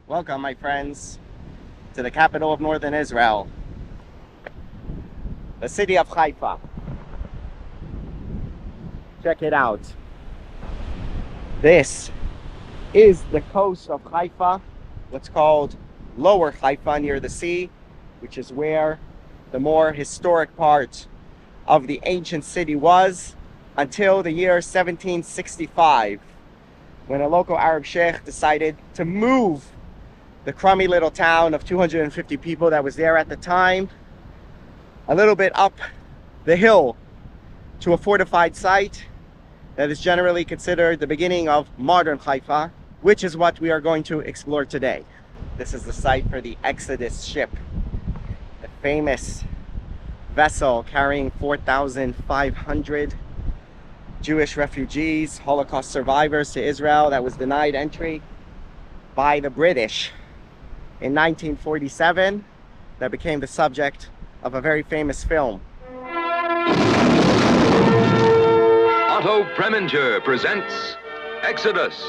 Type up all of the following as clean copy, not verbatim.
Welcome, my friends, to the capital of northern Israel, the city of Haifa. Check it out. This is the coast of Haifa, what's called Lower Haifa, near the sea, which is where the more historic part of the ancient city was until the year 1765, when a local Arab sheikh decided to move the crummy little town of 250 people that was there at the time a little bit up the hill to a fortified site that is generally considered the beginning of modern Haifa, which is what we are going to explore today. This is the site for the Exodus ship, the famous vessel carrying 4,500 Jewish refugees, Holocaust survivors to Israel that was denied entry by the British in 1947, that became the subject of a very famous film. Otto Preminger presents Exodus,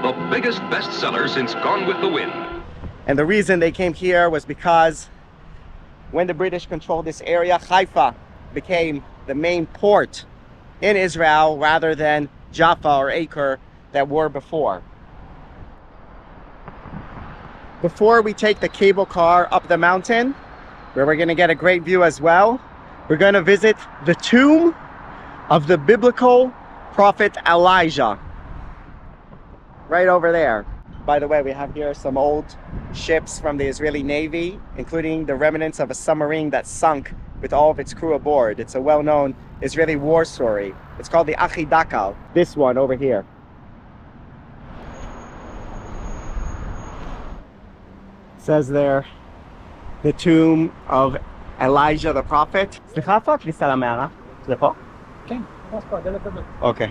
the biggest bestseller since Gone with the Wind. And the reason they came here was because when the British controlled this area, Haifa became the main port in Israel rather than Jaffa or Acre that were before. Before we take the cable car up the mountain, where we're going to get a great view as well, we're going to visit the tomb of the biblical prophet Elijah. Right over there. By the way, we have here some old ships from the Israeli Navy, including the remnants of a submarine that sunk with all of its crew aboard. It's a well-known Israeli war story. It's called the Achidakal. This one over here. It says there, the tomb of Elijah the prophet. סליחה, איפה הכניסה למערה? זה פה? כן, ממש פה, דלת הזאת. Okay.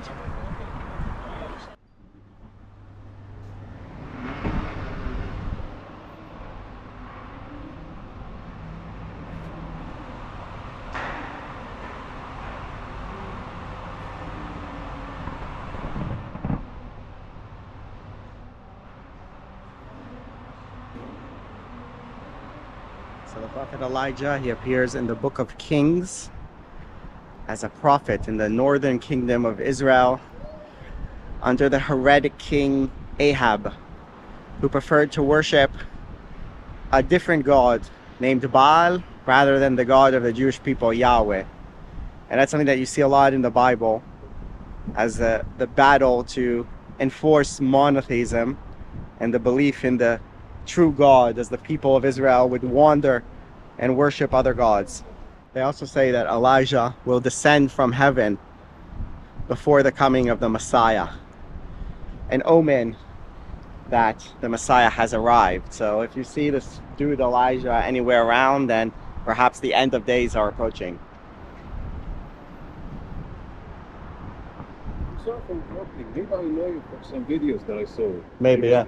So the prophet Elijah, he appears in the book of Kings as a prophet in the northern kingdom of Israel under the heretic king Ahab, who preferred to worship a different god named Baal rather than the God of the Jewish people, Yahweh. And that's something that you see a lot in the Bible as the battle to enforce monotheism and the belief in the true God, as the people of Israel would wander and worship other gods. They also say that Elijah will descend from heaven before the coming of the Messiah, an omen that the Messiah has arrived. So if you see this dude Elijah anywhere around, then perhaps the end of days are approaching. Sorry for interrupting. Maybe I know you from some videos that I saw. Maybe, yeah.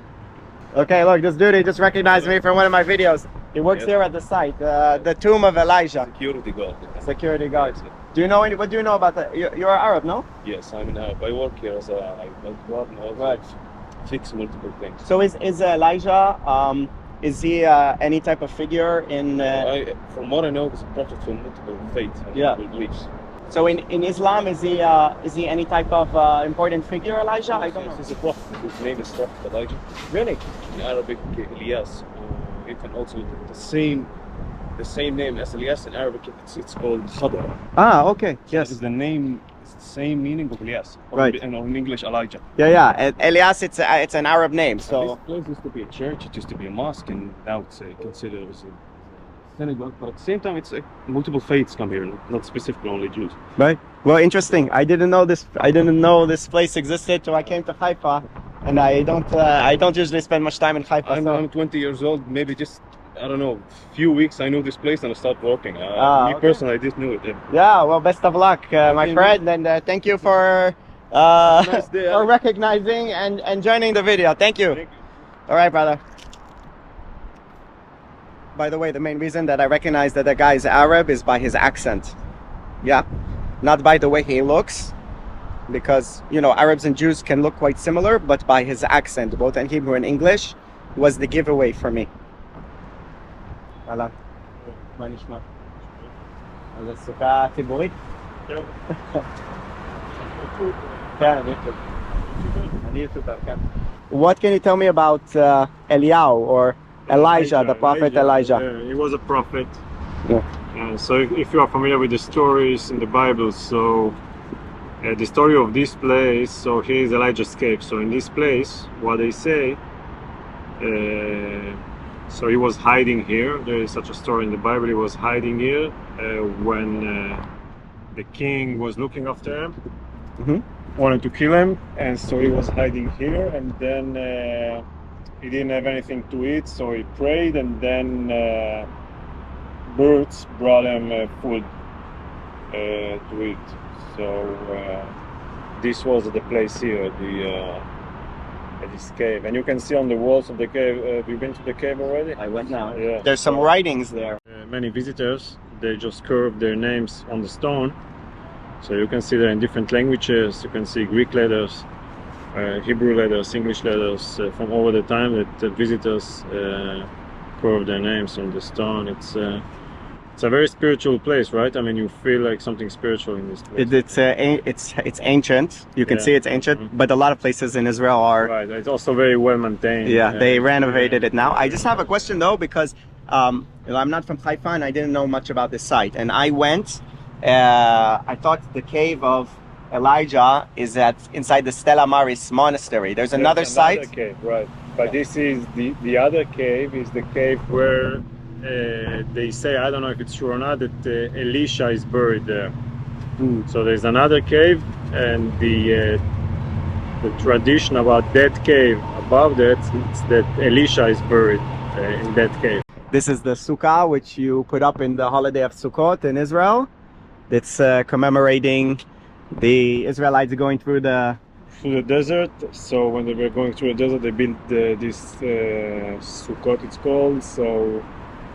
Okay, look, this dude, he just recognized me from one of my videos. He works Yes. here at the site, the tomb of Elijah. Security guard. Security guard. Do you know what do you know about that? You're Arab, no? Yes, I'm in Arab. I work here as a guard and also Right. fix multiple things. So is Elijah, is he any type of figure in... From what I know, he's a prophet from multiple faiths and Yeah. multiple beliefs. So in Islam, is he any type of important figure, Elijah? I don't know. He's a prophet. His name is Prophet Elijah. Really? In Arabic, Elias. You can also the same name as Elias in Arabic. It's called Khadr. Ah, okay. Yes. It's the name. It's the same meaning of Elias. Right. And in English, Elijah. Yeah. Elias, it's an Arab name. So So this place used to be a church. It used to be a mosque, and now it's considered as a synagogue. But at the same time, it's multiple faiths come here, not specifically only Jews. right. Well, interesting. I didn't know this place existed till I came to Haifa, and I don't usually spend much time in Haifa. so- I'm 20 years old. Maybe just I don't know, few weeks I knew this place and I started working. Me okay. personally, I just knew it. Yeah, well, best of luck, my you. friend, and thank you for Nice day, for recognizing and joining the video. Thank you. Thank you. All right, brother. By the way, the main reason that I recognize that the guy is Arab is by his accent. Yeah, not by the way he looks, because Arabs and Jews can look quite similar, but by his accent, both in Hebrew and English, was the giveaway for me. אהלן. מה נשמע? אז זו סוכה ציבורית? כן, אני יוטיובר, כן. What can you tell me about Eliyahu or Elijah, the prophet Elijah? He was a prophet. Yeah. So if you are familiar with the stories in the Bible, so the story of this place, so here is Elijah's cave. So in this place, what they say, so he was hiding here. There is such a story in the Bible. He was hiding here when the king was looking after him, wanted to kill him, and so he was hiding here. And then he didn't have anything to eat, so he prayed, and then birds brought him food to eat. So this was the place here, this cave, and you can see on the walls of the cave. Have you been to the cave already? I went now. Yeah. There's some writings there. Many visitors, they just carved their names on the stone. So you can see that in different languages. You can see Greek letters, Hebrew letters, English letters from over the time that visitors carved their names on the stone. It's a very spiritual place, right? I mean, you feel like something spiritual in this place. It's ancient. You can see it's ancient, but a lot of places in Israel are. Right. It's also very well maintained. Yeah, they renovated it now. I just have a question though, because I'm not from Haifa and I didn't know much about this site. And I went. I thought the cave of Elijah is inside the Stella Maris monastery. There's another site. Cave, right? But this is the other cave. Is the cave where they say, I don't know if it's true or not, that Elisha is buried there. So there's another cave, and the tradition about that cave above that, it's that Elisha is buried in that cave. This is the sukkah which you put up in the holiday of Sukkot in Israel. It's commemorating the Israelites going through the desert. So when they were going through the desert, they built this Sukkot, it's called. So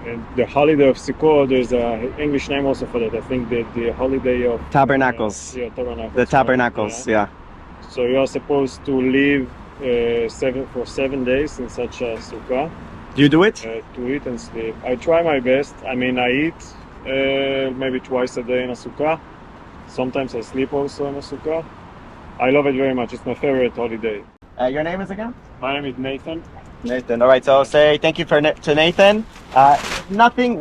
and the holiday of Sukkot, there's an English name also for that. I think the holiday of Tabernacles. Tabernacles. The tabernacles, yeah. So you are supposed to live 7 days in such a sukkah. Do you do it? To eat and sleep. I try my best. I mean, I eat maybe twice a day in a sukkah. Sometimes I sleep also in a sukkah. I love it very much. It's my favorite holiday. Your name is again? My name is Nathan. Nathan. All right, so I'll say thank you to Nathan. Nothing,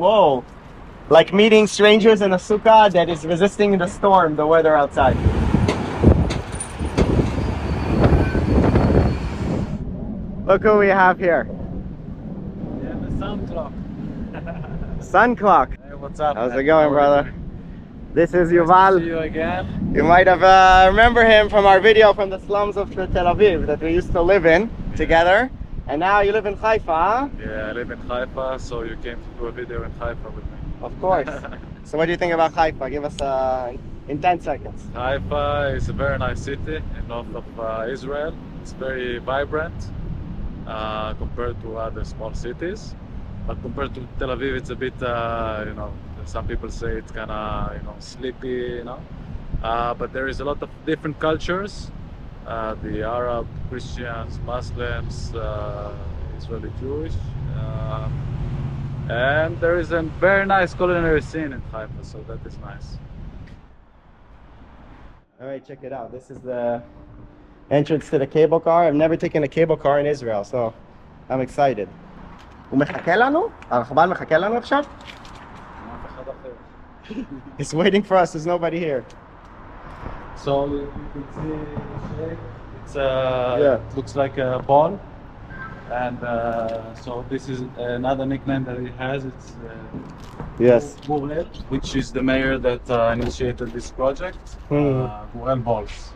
like meeting strangers in a sukkah that is resisting the storm, the weather outside. Look who we have here. Yeah, the sun clock. Sun clock. Hey, what's up? How's man? it going, brother? This is Yuval. See you again. You might have remember him from our video from the slums of Tel Aviv that we used to live in together. And now you live in Haifa, huh? Yeah, I live in Haifa, so you came to do a video in Haifa with me. Of course. So what do you think about Haifa? Give us in 10 seconds. Haifa is a very nice city in north of Israel. It's very vibrant compared to other small cities. But compared to Tel Aviv, it's a bit, some people say it's kind of, sleepy, but there is a lot of different cultures. The Arab, Christians, Muslims, Israeli Jewish, and there is a very nice culinary scene in Haifa, so that is nice. All right, check it out. This is the entrance to the cable car. I've never taken a cable car in Israel, so I'm excited. הוא מחכה לנו? הרכבל מחכה לנו עכשיו? It's waiting for us. There's nobody here. So you can see the shape. It looks like a ball, and so this is another nickname that it has. It's Yes. Gouel, which is the mayor that initiated this project. Gouel balls.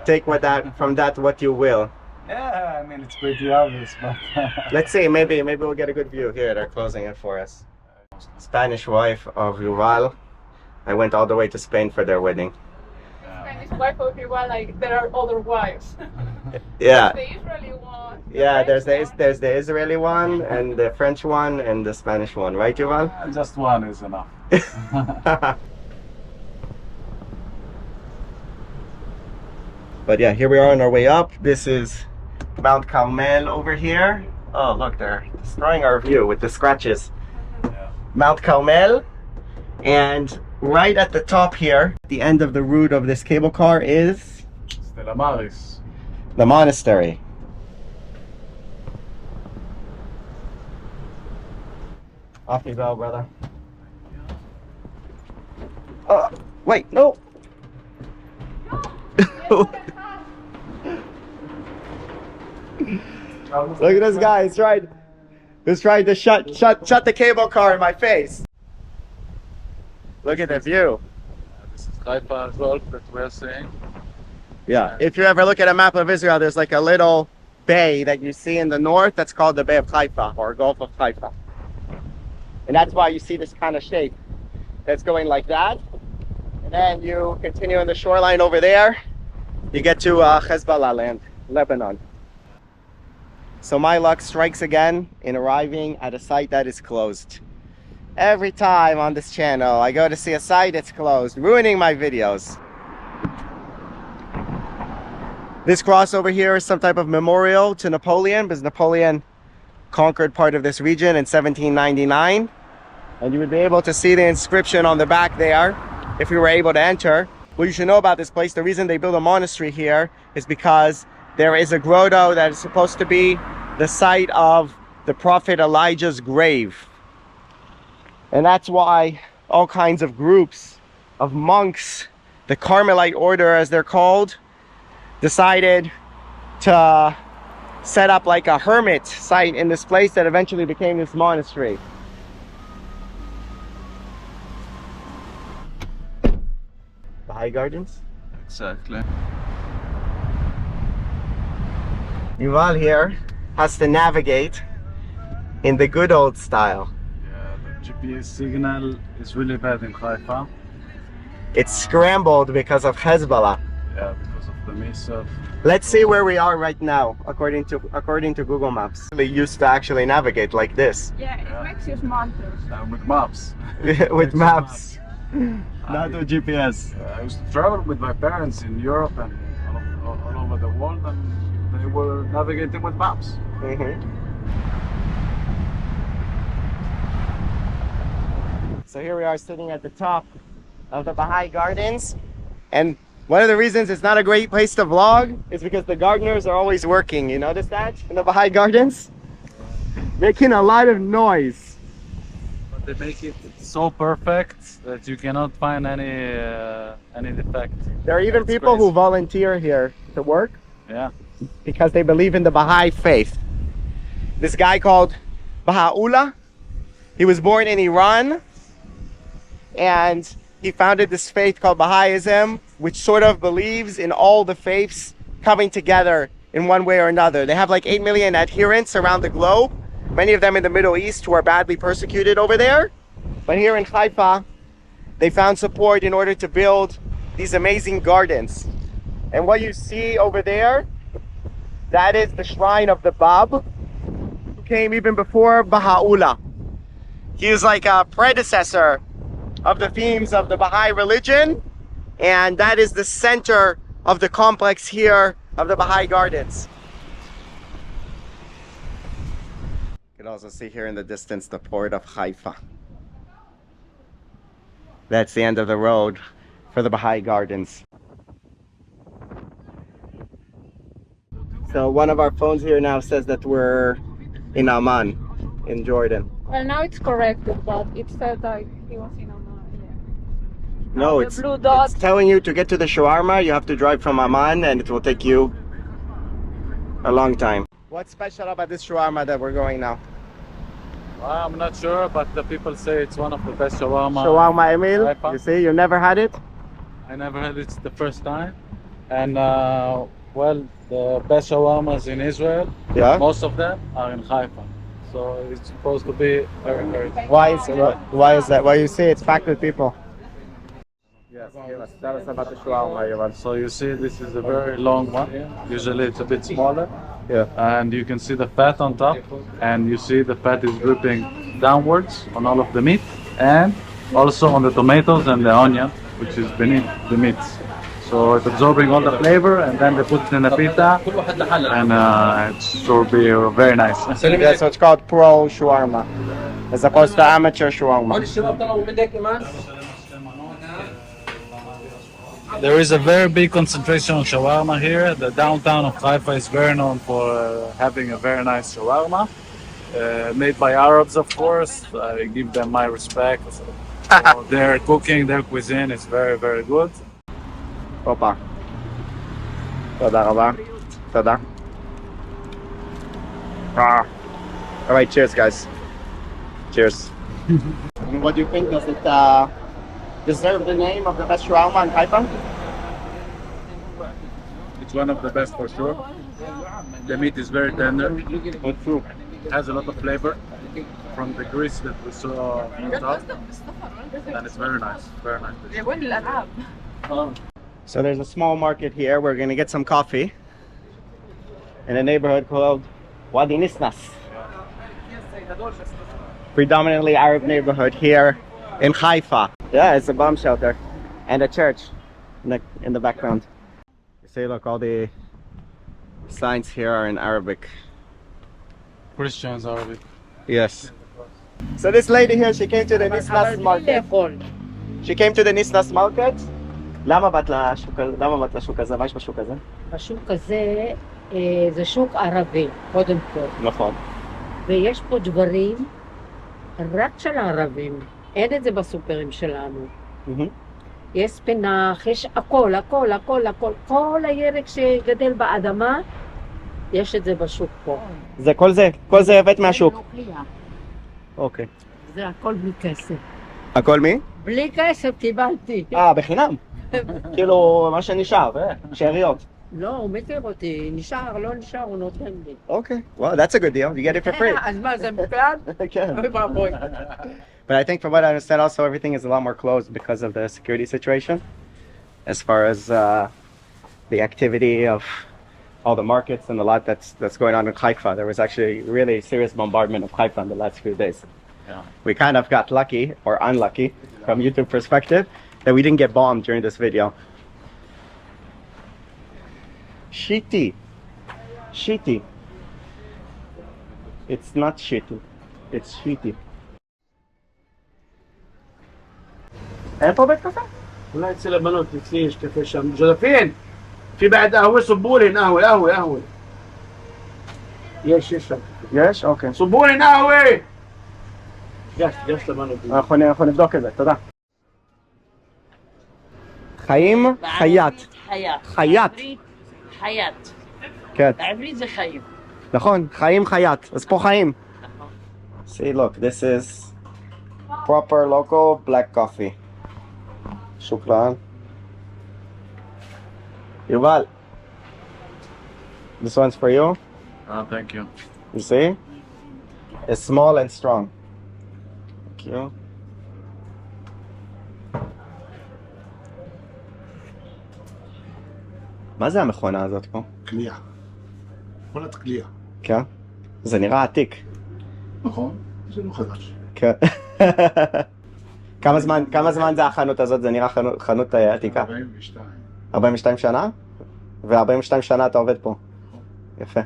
Take from that what you will. Yeah, I mean it's pretty obvious, but Let's see. Maybe we'll get a good view here. They're closing it for us. Spanish wife of Yuval. I went all the way to Spain for their wedding. Spanish wife of Yuval, like there are other wives. Yeah. The Israeli one. Yeah, French there's the Israeli one and the French one and the Spanish one, right, Yuval? just one is enough. But yeah, here we are on our way up. This is Mount Carmel over here. Oh, look, they're destroying our view with the scratches. Mount Carmel. And right at the top here, the end of the route of this cable car is Stella Maris. the monastery. Off you go, brother. Oh, wait, no. Look at this guy. He's trying to shut the cable car in my face. Look at the view. This is Haifa Gulf that we're seeing. Yeah. If you ever look at a map of Israel, there's like a little bay that you see in the north that's called the Bay of Haifa or Gulf of Haifa. And that's why you see this kind of shape that's going like that. And then you continue on the shoreline over there. You get to Hezbollah land, Lebanon. So my luck strikes again in arriving at a site that is closed. Every time on this channel, I go to see a site that's closed, ruining my videos. This cross over here is some type of memorial to Napoleon, because Napoleon conquered part of this region in 1799. And you would be able to see the inscription on the back there if you were able to enter. What you should know about this place, the reason they built a monastery here is because there is a grotto that is supposed to be the site of the prophet Elijah's grave. And that's why all kinds of groups of monks, the Carmelite order as they're called, decided to set up like a hermit site in this place that eventually became this monastery. Baha'i Gardens? Exactly. Yuval here has to navigate in the good old style. Yeah, the GPS signal is really bad in Haifa. It's scrambled because of Hezbollah. Yeah, because of the missile. Let's see where we are right now, according to Google Maps. They used to actually navigate like this. Yeah, it makes you smarter. With maps. With maps. Not with GPS. I used to travel with my parents in Europe and all over the world, and they were navigating with maps. So here we are sitting at the top of the Baha'i Gardens, and one of the reasons it's not a great place to vlog is because the gardeners are always working. You notice that in the Baha'i Gardens? Making a lot of noise. But they make it so perfect that you cannot find any defect. There are even That's people crazy. who volunteer here to work Yeah. because they believe in the Baha'i faith. This guy called Baha'u'llah, he was born in Iran, and he founded this faith called Baha'ism, which sort of believes in all the faiths coming together in one way or another. They have like 8 million adherents around the globe, many of them in the Middle East who are badly persecuted over there. But here in Haifa, they found support in order to build these amazing gardens. And what you see over there, that is the shrine of the Bab, who came even before Baha'u'llah. He is like a predecessor of the themes of the Baha'i religion, and that is the center of the complex here of the Baha'i Gardens. You can also see here in the distance the port of Haifa. That's the end of the road for the Baha'i Gardens. So one of our phones here now says that we're in Amman, in Jordan. Well, now it's corrected, but it said that he was in Oman. No, The blue dot. it's telling you to get to the shawarma, you have to drive from Amman, and it will take you a long time. What's special about this shawarma that we're going now? I'm not sure, but the people say it's one of the best shawarma. Shawarma Emil, Haifa. you see, you never had it? I never had it, it's the first time. And well, the best shawarmas in Israel, Yeah. most of them are in Haifa. So it's supposed to be very, very good. Why is that? Why you see it's packed with people? Yes, tell us about the shawarma, Yovan. So you see this is a very long one. Usually it's a bit smaller. Yeah. And you can see the fat on top, and you see the fat is dripping downwards on all of the meat, and also on the tomatoes and the onion, which is beneath the meat. So it's absorbing all the flavor, and then they put it in a pita, and it should be very nice. Yeah, so it's called pro shawarma, as opposed to amateur shawarma. There is a very big concentration of shawarma here. The downtown of Haifa is very known for having a very nice shawarma. Made by Arabs, of course. I give them my respect. So their cooking, their cuisine is very, very good. Opa. תודה רבה. תודה. All right, cheers, guys. Cheers. What do you think? Does it deserve the name of the best shawarma in Haifa? It's one of the best for sure. The meat is very tender. What's true? It has a lot of flavor from the grease that we saw on top. And it's very nice. Very nice. So there's a small market here. We're gonna get some coffee in a neighborhood called Wadi Nisnas. Predominantly Arab neighborhood here in Haifa. Yeah, it's a bomb shelter and a church in the background. You see, look, all the signs here are in Arabic. Christians are with. Yes. So this lady here, she came to the Nisnas market. She came to the Nisnas market. למה באת לשוק הזה? מה יש בשוק הזה? בשוק הזה זה שוק ערבי, קודם כל. נכון. ויש פה דברים רק של הערבים. אין את זה בסופרים שלנו. יש ספינח, יש הכל, הכל, הכל, הכל. כל הירק שגדל באדמה, יש את זה בשוק פה. זה כל זה הבאת מהשוק? אוקיי. זה הכל בלי כסף. הכל מי? בלי כסף קיבלתי. בחינם? כאילו, מה שנשאר, שאריות. לא, הוא מכיר אותי, נשאר, לא נשאר, הוא נותן לי. Okay, well, that's a good deal. You get it for free. אז מה, זה מוקלט? כן. אוי ואבוי. But I think from what I understand also everything is a lot more closed because of the security situation. As far as the activity of all the markets and the lot that's going on in Haifa. There was actually really serious bombardment of Haifa in the last few days. Yeah. We kind of got lucky or unlucky from YouTube perspective that we didn't get bombed during this video. Shitty. Shitty. It's not shitty. It's shitty. אין פה בית קפה? אולי אצל הבנות, אצלי יש קפה שם. ג'וזפין! في بعد قهوة صبوا لي قهوة قهوة قهوة. יש שם. יש? אוקיי. صبوا לי قهوة! יש לבנות. אנחנו נבדוק את זה, תודה. חיים חייט. חייט. חייט. כן. בעברית זה חיים. נכון, חיים חייט. אז פה חיים. See, look, this is proper local black coffee. שוקרן. Yuval, this one's for you. Thank you. You see? It's small and strong. Thank you. מה זה המכונה הזאת פה? קלייה. מכונת קלייה. כן? זה נראה עתיק. נכון, זה לא חדש. כן. כמה זמן זה החנות הזאת? זה נראה חנות עתיקה? 42. 42 שנה? ו-42 שנה אתה עובד פה. יפה.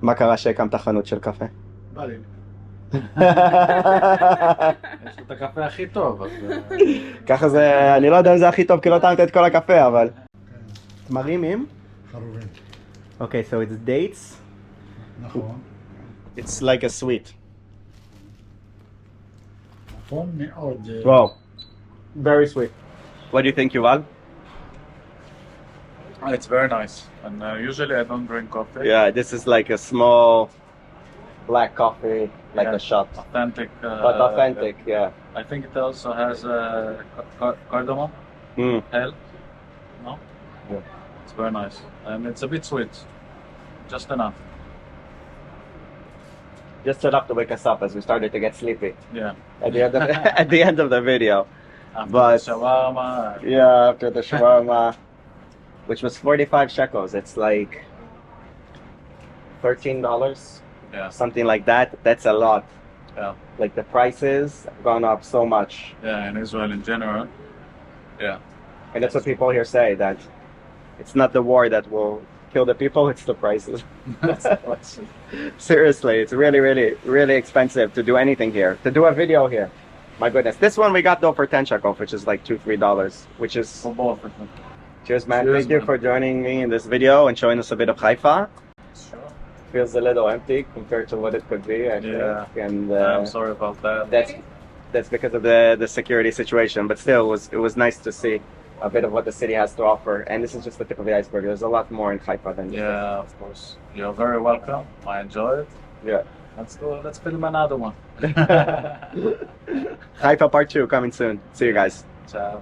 מה קרה שהקמת חנות של קפה? בא לי. יש את הקפה הכי טוב. ככה זה, אני לא יודע אם זה הכי טוב כי לא טעמת את כל הקפה, אבל... תמרים עם? חרובים. אוקיי, so it's dates. נכון. It's like a sweet. נכון מאוד. Wow. Very sweet. What do you think, Yuval? It's very nice. And usually I don't drink coffee. Yeah, this is like a small black coffee, like a shot. Authentic. But authentic, yeah. I think it also has cardamom. Mm. Hell. No? Yeah. It's very nice. And it's a bit sweet. Just enough. Just enough to wake us up as we started to get sleepy Yeah. at the end of, at the end of the video. After But- the shawarma. Yeah, after the shawarma, which was 45 shekels. It's like $13, Yeah. something like that. That's a lot. Yeah. Like the prices have gone up so much. Yeah, in Israel in general. Yeah. And that's what people here say, that It's not the war that will kill the people, it's the prices. Seriously, it's really, really, really expensive to do anything here. To do a video here. My goodness. This one we got though for 10 shekels, which is like $2-3, which is... For both. Cheers, man. Cheers, Thank you man. for joining me in this video and showing us a bit of Haifa. Sure. Feels a little empty compared to what it could be, I Yeah. think. And I'm sorry about that. that's because of the security situation, but still it was nice to see a bit of what the city has to offer. And this is just the tip of the iceberg. There's a lot more in Haifa than this. Yeah, of course. You're very welcome. I enjoy it. Yeah. Let's go. Let's film another one. Haifa part 2 coming soon. See you guys. Ciao.